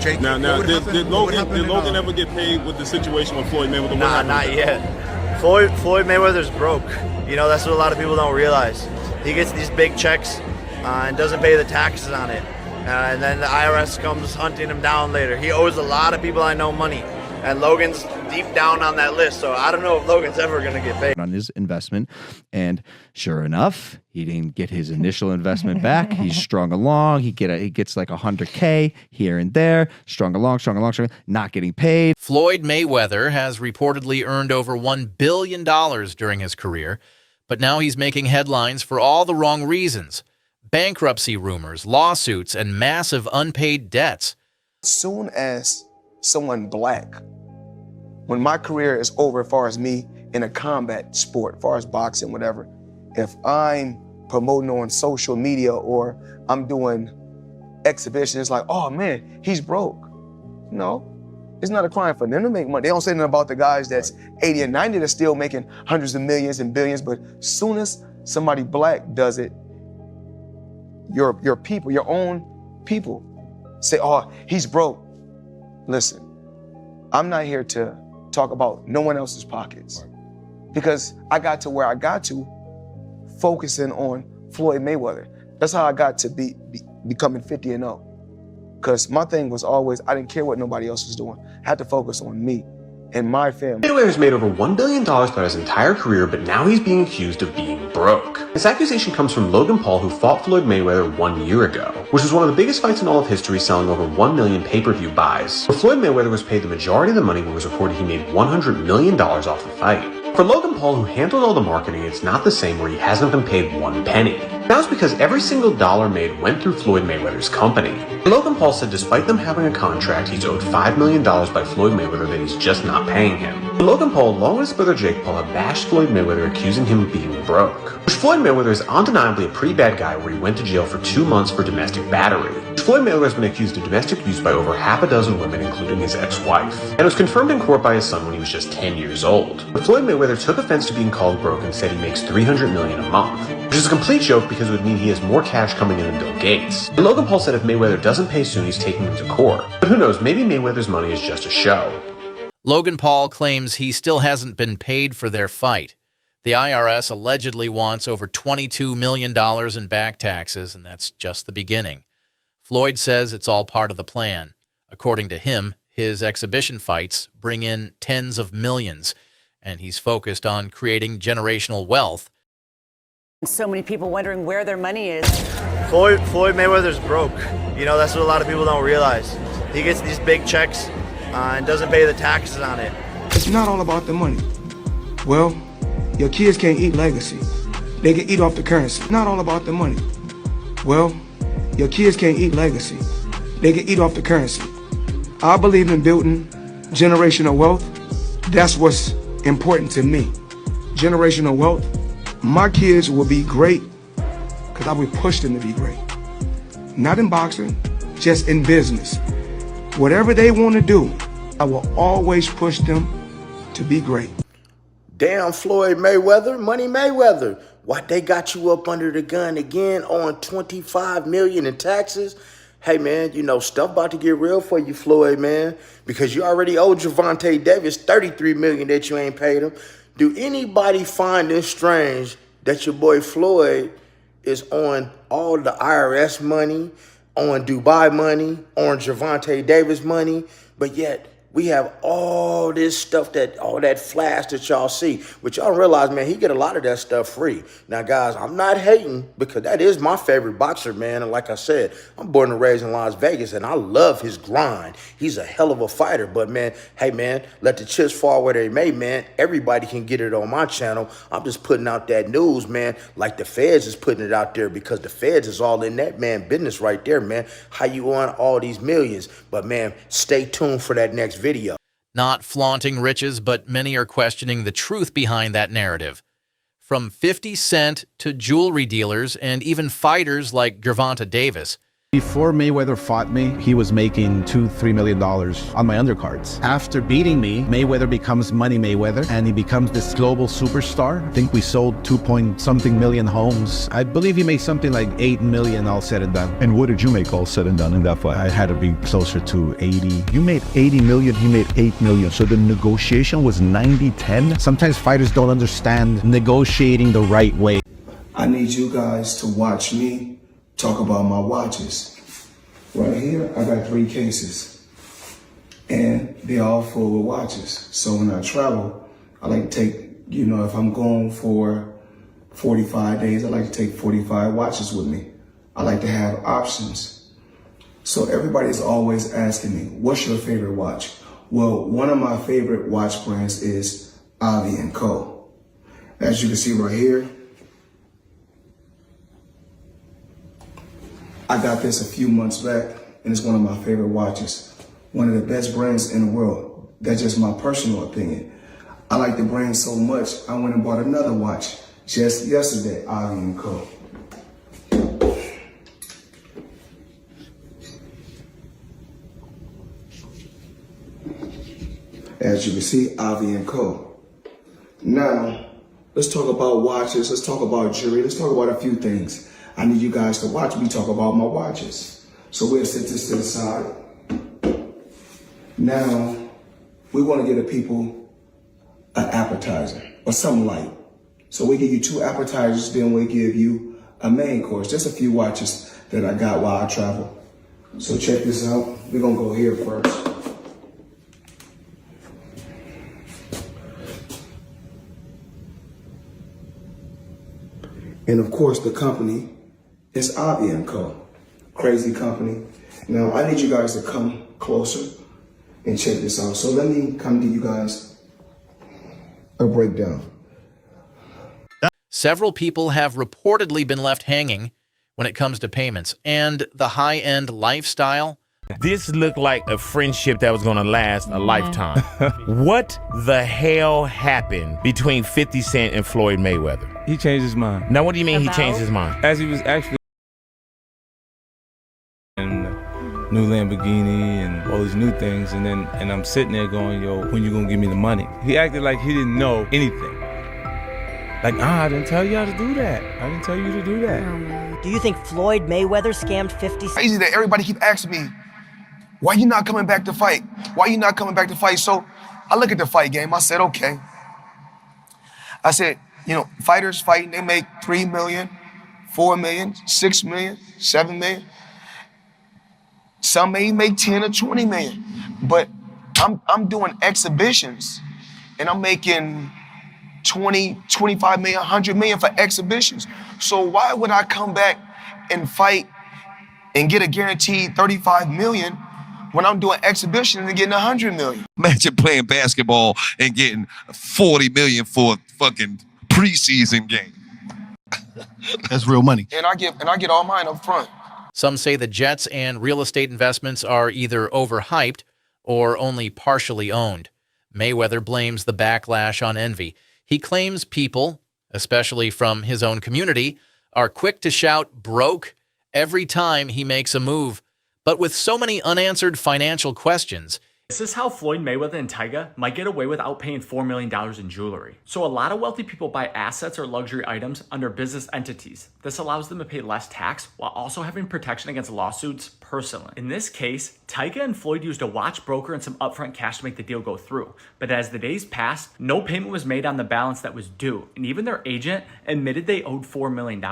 Jake, Now, did Logan happen ever get paid with the situation with Floyd Mayweather? Nah, not yet. Floyd Mayweather's broke. You know, that's what a lot of people don't realize. He gets these big checks and doesn't pay the taxes on it. And then the IRS comes hunting him down later. He owes a lot of people I know money. And Logan's deep down on that list, so I don't know if Logan's ever going to get paid. On his investment, and sure enough, he didn't get his initial investment back. He's strung along. He gets like $100K here and there, strung along, not getting paid. Floyd Mayweather has reportedly earned over $1 billion during his career, but now he's making headlines for all the wrong reasons. Bankruptcy rumors, lawsuits, and massive unpaid debts. Soon as someone black, when my career is over as far as me in a combat sport, as far as boxing, whatever, if I'm promoting on social media or I'm doing exhibitions, it's like, oh man, he's broke. No, it's not a crime for them to make money. They don't say nothing about the guys that's 80 and 90 that's still making hundreds of millions and billions, but soon as somebody black does it, your people, your own people say, oh, he's broke. Listen, I'm not here to talk about no one else's pockets because I got to where I got to focusing on Floyd Mayweather. That's how I got to becoming 50-0. Because my thing was always, I didn't care what nobody else was doing. I had to focus on me and my family. Mayweather's made over $1 billion throughout his entire career, but now he's being accused of being broke. This accusation comes from Logan Paul, who fought Floyd Mayweather 1 year ago, which was one of the biggest fights in all of history, selling over 1 million pay-per-view buys. But Floyd Mayweather was paid the majority of the money when it was reported he made $100 million off the fight. For Logan Paul, who handled all the marketing, it's not the same where he hasn't been paid one penny. Now it's because every single dollar made went through Floyd Mayweather's company. Logan Paul said despite them having a contract, he's owed $5 million by Floyd Mayweather that he's just not paying him. Logan Paul, along with his brother Jake Paul, have bashed Floyd Mayweather, accusing him of being broke. Which Floyd Mayweather is undeniably a pretty bad guy, where he went to jail for 2 months for domestic battery. Floyd Mayweather has been accused of domestic abuse by over half a dozen women, including his ex-wife. And it was confirmed in court by his son when he was just 10 years old. But Floyd Mayweather took offense to being called broke and said he makes $300 million a month. Which is a complete joke because it would mean he has more cash coming in than Bill Gates. And Logan Paul said if Mayweather doesn't pay soon, he's taking him to court. But who knows, maybe Mayweather's money is just a show. Logan Paul claims he still hasn't been paid for their fight. The IRS allegedly wants over $22 million in back taxes, and that's just the beginning. Floyd says it's all part of the plan. According to him, his exhibition fights bring in tens of millions, and he's focused on creating generational wealth. So many people wondering where their money is. Floyd Mayweather's broke. You know, that's what a lot of people don't realize. He gets these big checks and doesn't pay the taxes on it. It's not all about the money. Well, your kids can't eat legacy. They can eat off the currency. Not all about the money. Well, your kids can't eat legacy. They can eat off the currency. I believe in building generational wealth. That's what's important to me. Generational wealth. My kids will be great because I will push them to be great. Not in boxing, just in business. Whatever they want to do, I will always push them to be great. Damn, Floyd Mayweather, Money Mayweather. What, they got you up under the gun again on $25 million in taxes? Hey, man, you know, stuff about to get real for you, Floyd, man, because you already owe Gervonta Davis $33 million that you ain't paid him. Do anybody find this strange that your boy Floyd is on all the IRS money, on Dubai money, on Gervonta Davis money, but yet we have all this stuff, all that flash that y'all see, but y'all realize, man, he get a lot of that stuff free. Now, guys, I'm not hating because that is my favorite boxer, man. And like I said, I'm born and raised in Las Vegas, and I love his grind. He's a hell of a fighter. But, man, hey, man, let the chips fall where they may, man. Everybody can get it on my channel. I'm just putting out that news, man, like the feds is putting it out there because the feds is all in that, man, business right there, man. How you on all these millions? But, man, stay tuned for that next video. Not flaunting riches, but many are questioning the truth behind that narrative. From 50 Cent to jewelry dealers and even fighters like Gervonta Davis, Before Mayweather fought me, he was making $2-3 million on my undercards. After beating me, Mayweather becomes Money Mayweather, and he becomes this global superstar. I think we sold 2-point-something million homes. I believe he made something like 8 million all said and done. And what did you make all said and done in that fight? I had to be closer to 80. You made 80 million, he made 8 million. So the negotiation was 90-10? Sometimes fighters don't understand negotiating the right way. I need you guys to watch me talk about my watches. Right here, I got 3 cases, and they're all full of watches. So when I travel, I like to take, you know, if I'm going for 45 days, I like to take 45 watches with me. I like to have options. So everybody's always asking me, what's your favorite watch? Well, one of my favorite watch brands is Avi & Co. As you can see right here, I got this a few months back, and it's one of my favorite watches. One of the best brands in the world. That's just my personal opinion. I like the brand so much, I went and bought another watch just yesterday, Avi & Co. As you can see, Avi & Co. Now, let's talk about watches, let's talk about jewelry, let's talk about a few things. I need you guys to watch me talk about my watches. So we'll set this to the side. Now, we want to give the people an appetizer or something light. So we give you 2 appetizers, then we give you a main course. Just a few watches that I got while I travel. So check this out. We're going to go here first. And of course, the company is Avi & Co. Crazy company. Now, I need you guys to come closer and check this out. So let me come to you guys a breakdown. Several people have reportedly been left hanging when it comes to payments, and the high-end lifestyle. This looked like a friendship that was going to last a lifetime. What the hell happened between 50 Cent and Floyd Mayweather? He changed his mind. Now, what do you mean he changed his mind? As he was actually in new Lamborghini and all these new things, and I'm sitting there going, yo, when you gonna give me the money? He acted like he didn't know anything. Like, I didn't tell you how to do that. I didn't tell you to do that. Do you think Floyd Mayweather scammed 50 Cent? Crazy that everybody keep asking me, why you not coming back to fight? Why you not coming back to fight? So I look at the fight game. I said, okay. I said, you know, fighters fighting, they make 3 million, 4 million, 6 million, 7 million. Some may make 10 or 20 million. But I'm doing exhibitions, and I'm making 20, 25 million, 100 million for exhibitions. So why would I come back and fight and get a guaranteed 35 million when I'm doing exhibitions and getting 100 million? Imagine playing basketball and getting 40 million for a fucking preseason game. That's real money. And I get all mine up front. Some say the Jets and real estate investments are either overhyped or only partially owned. Mayweather blames the backlash on envy. He claims people, especially from his own community, are quick to shout broke every time he makes a move. But with so many unanswered financial questions, this is how Floyd Mayweather and Tyga might get away without paying $4 million in jewelry. So a lot of wealthy people buy assets or luxury items under business entities. This allows them to pay less tax while also having protection against lawsuits personally. In this case, Tyga and Floyd used a watch broker and some upfront cash to make the deal go through. But as the days passed, no payment was made on the balance that was due, and even their agent admitted they owed $4 million.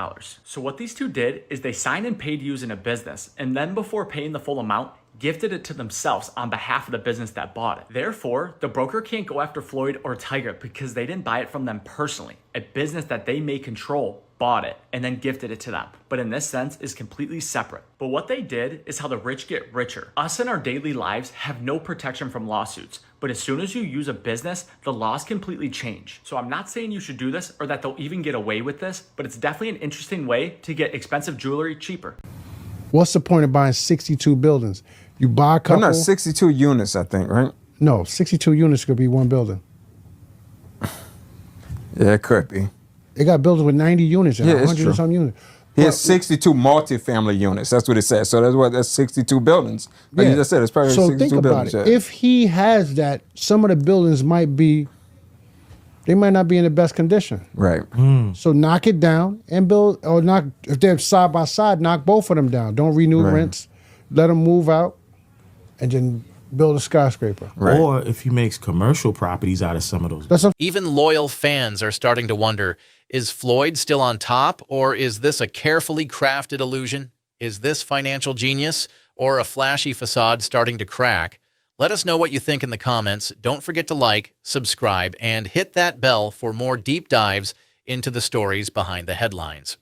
So what these two did is they signed and paid using a business, and then before paying the full amount, gifted it to themselves on behalf of the business that bought it. Therefore, the broker can't go after Floyd or Tyga because they didn't buy it from them personally. A business that they may control bought it and then gifted it to them, but in this sense is completely separate. But what they did is how the rich get richer. Us in our daily lives have no protection from lawsuits, but as soon as you use a business, the laws completely change. So I'm not saying you should do this or that they'll even get away with this, but it's definitely an interesting way to get expensive jewelry cheaper. What's the point of buying 62 buildings? You buy a couple. No, 62 units, I think, right? No, 62 units could be one building. Yeah, it could be. They got buildings with 90 units and Yeah, it's 100 true. and some units. He has 62 multifamily units. That's what it says. So that's 62 buildings. Like you just said, it's probably so 62 think about buildings. it. Yeah. If he has that, some of the buildings might not be in the best condition. Right. So knock it down and build, or knock, if they're side by side, knock both of them down. Don't renew rents. Let them move out, and then build a skyscraper. Or if he makes commercial properties out of some of those. Even loyal fans are starting to wonder, is Floyd still on top, or is this a carefully crafted illusion? Is this financial genius or a flashy facade starting to crack? Let us know what you think in the comments. Don't forget to like, subscribe, and hit that bell for more deep dives into the stories behind the headlines.